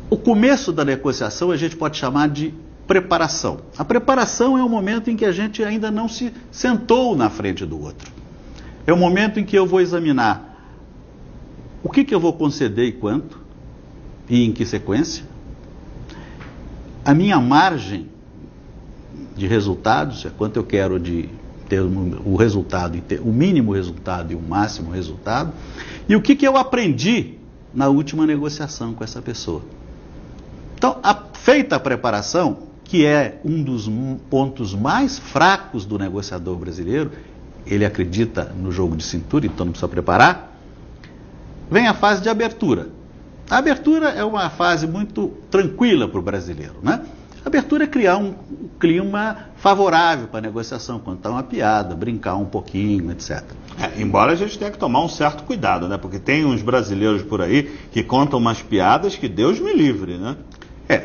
O começo da negociação a gente pode chamar de preparação. A preparação é o momento em que a gente ainda não se sentou na frente do outro. É o momento em que eu vou examinar o que eu vou conceder e quanto, e em que sequência, a minha margem de resultados, é quanto eu quero de ter o resultado, e ter o mínimo resultado e o máximo resultado, e o que eu aprendi na última negociação com essa pessoa. Então, feita a preparação, que é um dos pontos mais fracos do negociador brasileiro, ele acredita no jogo de cintura, então não precisa preparar, vem a fase de abertura. A abertura é uma fase muito tranquila para o brasileiro, né? A abertura é criar um clima favorável para a negociação, contar uma piada, brincar um pouquinho, etc. Embora a gente tenha que tomar um certo cuidado, né? Porque tem uns brasileiros por aí que contam umas piadas que Deus me livre, né?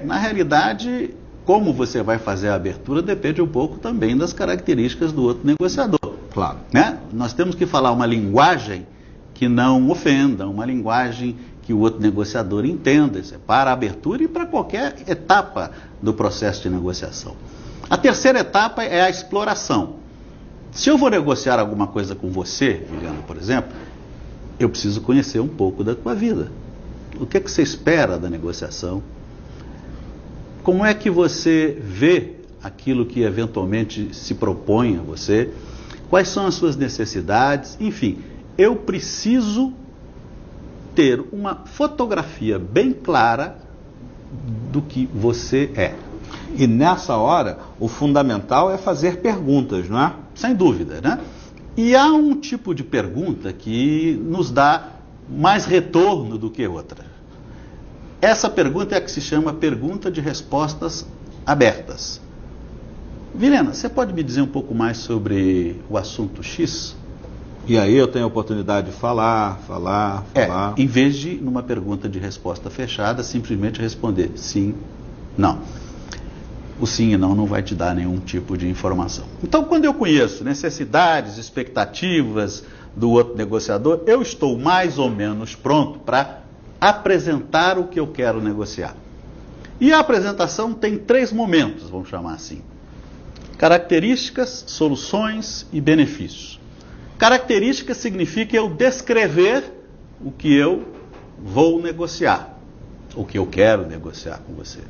Na realidade, como você vai fazer a abertura depende um pouco também das características do outro negociador. Claro. Né? Nós temos que falar uma linguagem que não ofenda, uma linguagem que o outro negociador entenda. Isso é para a abertura e para qualquer etapa do processo de negociação. A terceira etapa é a exploração. Se eu vou negociar alguma coisa com você, Juliana, por exemplo, eu preciso conhecer um pouco da tua vida. O que é que você espera da negociação? Como é que você vê aquilo que eventualmente se propõe a você? Quais são as suas necessidades? Enfim, eu preciso ter uma fotografia bem clara do que você é. E nessa hora, o fundamental é fazer perguntas, não é? Sem dúvida, né? E há um tipo de pergunta que nos dá mais retorno do que outra. Essa pergunta é a que se chama pergunta de respostas abertas. Vilhena, você pode me dizer um pouco mais sobre o assunto X? E aí eu tenho a oportunidade de falar. Em vez de, numa pergunta de resposta fechada, simplesmente responder sim, não. O sim e não vai te dar nenhum tipo de informação. Então, quando eu conheço necessidades, expectativas do outro negociador, eu estou mais ou menos pronto para apresentar o que eu quero negociar. E a apresentação tem 3 momentos, vamos chamar assim. Características, soluções e benefícios. Características significa eu descrever o que eu vou negociar, o que eu quero negociar com você.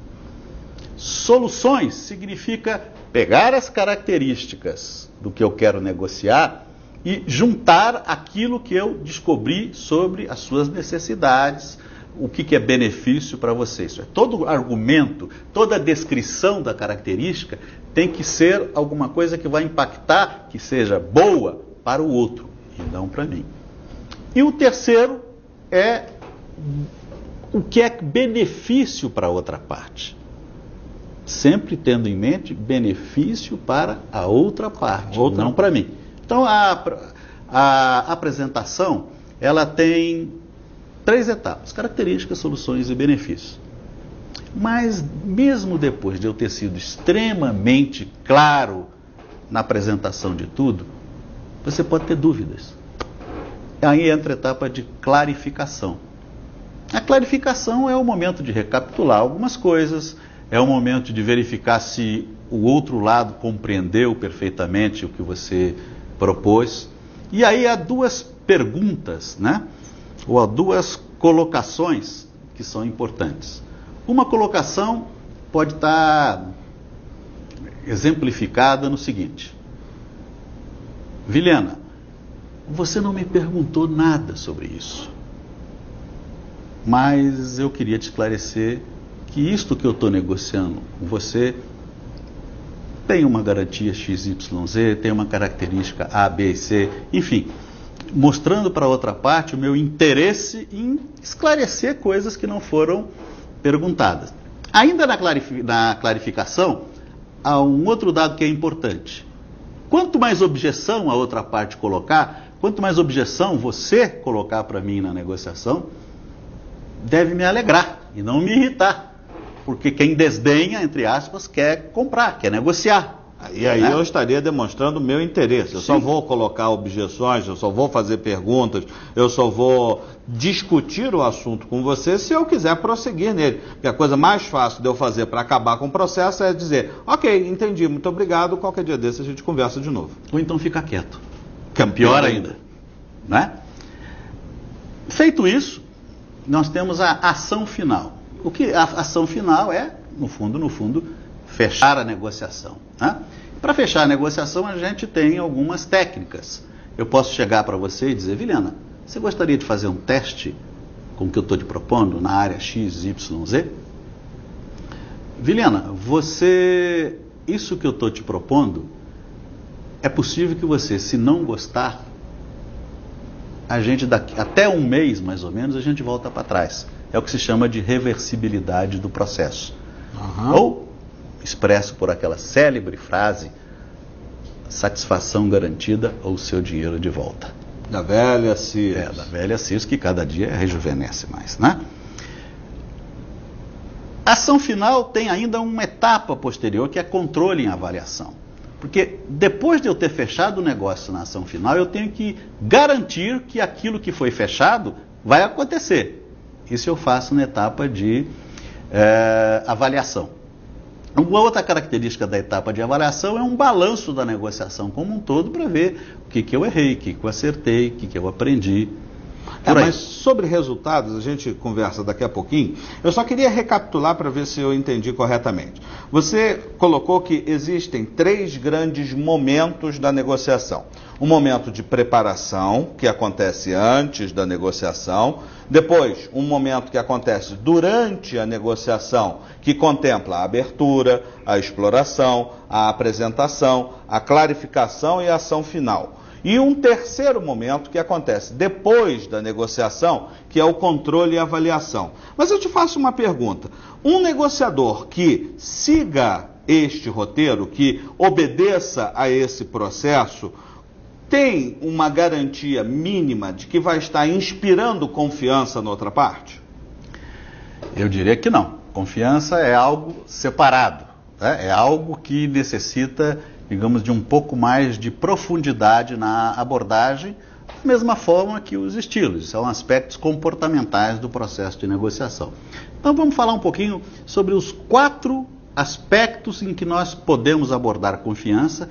Soluções significa pegar as características do que eu quero negociar e juntar aquilo que eu descobri sobre as suas necessidades, o que é benefício para você. Isso é, todo argumento, toda descrição da característica tem que ser alguma coisa que vai impactar, que seja boa para o outro e não para mim. E o terceiro é o que é benefício para a outra parte. Sempre tendo em mente benefício para a outra parte, não para mim. Então a apresentação ela tem 3 etapas: características, soluções e benefícios. Mas mesmo depois de eu ter sido extremamente claro na apresentação de tudo, você pode ter dúvidas. Aí entra a etapa de clarificação. A clarificação é o momento de recapitular algumas coisas, é o momento de verificar se o outro lado compreendeu perfeitamente o que você propôs. E aí há 2 perguntas, né? Ou há 2 colocações que são importantes. Uma colocação pode estar exemplificada no seguinte: Vilhena, você não me perguntou nada sobre isso, mas eu queria te esclarecer que isto que eu estou negociando com você tem uma garantia XYZ, tem uma característica A, B e C, enfim, mostrando para a outra parte o meu interesse em esclarecer coisas que não foram perguntadas. Ainda na clarificação, há um outro dado que é importante. Quanto mais objeção a outra parte colocar, quanto mais objeção você colocar para mim na negociação, deve me alegrar e não me irritar. Porque quem desdenha, entre aspas, quer comprar, quer negociar. E aí eu estaria demonstrando o meu interesse. Eu só vou colocar objeções, eu só vou fazer perguntas, eu só vou discutir o assunto com você se eu quiser prosseguir nele. Porque a coisa mais fácil de eu fazer para acabar com o processo é dizer, ok, entendi, muito obrigado, qualquer dia desse a gente conversa de novo. Ou então fica quieto. Que é pior ainda. Né? Feito isso, nós temos a ação final. O que a ação final é, no fundo, fechar a negociação. Né? Para fechar a negociação, a gente tem algumas técnicas. Eu posso chegar para você e dizer, Vilhena, você gostaria de fazer um teste com o que eu estou te propondo na área X, Y, Z? Vilhena, isso que eu estou te propondo, é possível que você, se não gostar, a gente até um mês, mais ou menos, a gente volta para trás. É o que se chama de reversibilidade do processo. Ou, expresso por aquela célebre frase, satisfação garantida ou seu dinheiro de volta. Da velha Sears. Da velha Sears, que cada dia rejuvenesce mais, né? A ação final tem ainda uma etapa posterior, que é controle e avaliação. Porque depois de eu ter fechado o negócio na ação final, eu tenho que garantir que aquilo que foi fechado vai acontecer. Isso eu faço na etapa de avaliação. Uma outra característica da etapa de avaliação é um balanço da negociação como um todo para ver o que eu errei, o que eu acertei, o que eu aprendi. Mas sobre resultados, a gente conversa daqui a pouquinho. Eu só queria recapitular para ver se eu entendi corretamente. Você colocou que existem 3 grandes momentos da negociação. Um momento de preparação, que acontece antes da negociação. Depois, um momento que acontece durante a negociação, que contempla a abertura, a exploração, a apresentação, a clarificação e a ação final. E um terceiro momento que acontece depois da negociação, que é o controle e avaliação. Mas eu te faço uma pergunta. Um negociador que siga este roteiro, que obedeça a esse processo, tem uma garantia mínima de que vai estar inspirando confiança na outra parte? Eu diria que não. Confiança é algo separado. É algo que necessita, digamos, de um pouco mais de profundidade na abordagem, da mesma forma que os estilos, são aspectos comportamentais do processo de negociação. Então vamos falar um pouquinho sobre os 4 aspectos em que nós podemos abordar confiança,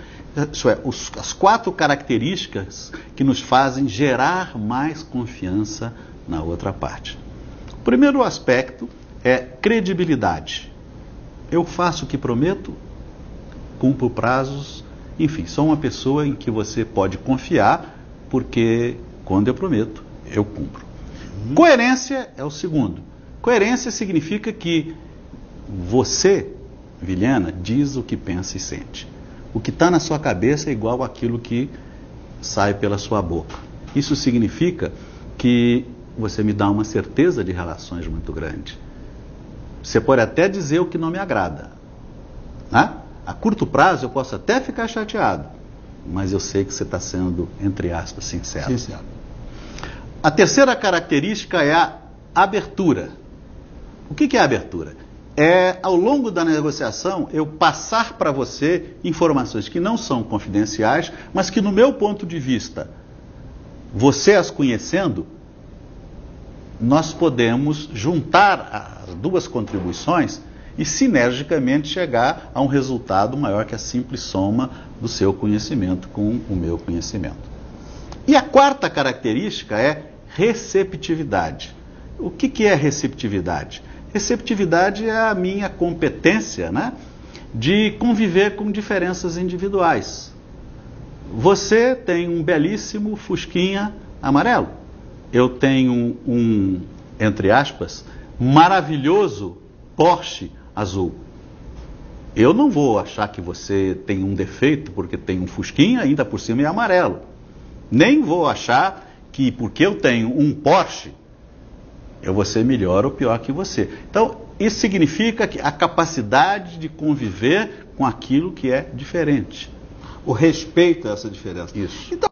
isso é, as 4 características que nos fazem gerar mais confiança na outra parte. O primeiro aspecto é credibilidade. Eu faço o que prometo, cumpro prazos, enfim, sou uma pessoa em que você pode confiar, porque quando eu prometo, eu cumpro. Coerência é o segundo. Coerência significa que você, Vilhena, diz o que pensa e sente. O que está na sua cabeça é igual àquilo que sai pela sua boca. Isso significa que você me dá uma certeza de relações muito grande. Você pode até dizer o que não me agrada, né? A curto prazo eu posso até ficar chateado, mas eu sei que você está sendo, entre aspas, sincero. A terceira característica é a abertura. O que é a abertura? É, ao longo da negociação, eu passar para você informações que não são confidenciais, mas que, no meu ponto de vista, você as conhecendo, nós podemos juntar as 2 contribuições e sinergicamente chegar a um resultado maior que a simples soma do seu conhecimento com o meu conhecimento. E a 4ª característica é receptividade. O que é receptividade? Receptividade é a minha competência, né, de conviver com diferenças individuais. Você tem um belíssimo Fusquinha amarelo. Eu tenho um, entre aspas, maravilhoso Porsche azul. Eu não vou achar que você tem um defeito porque tem um Fusquinha, ainda por cima é amarelo. Nem vou achar que porque eu tenho um Porsche, eu vou ser melhor ou pior que você. Então, isso significa que a capacidade de conviver com aquilo que é diferente. O respeito a essa diferença. Isso. Então,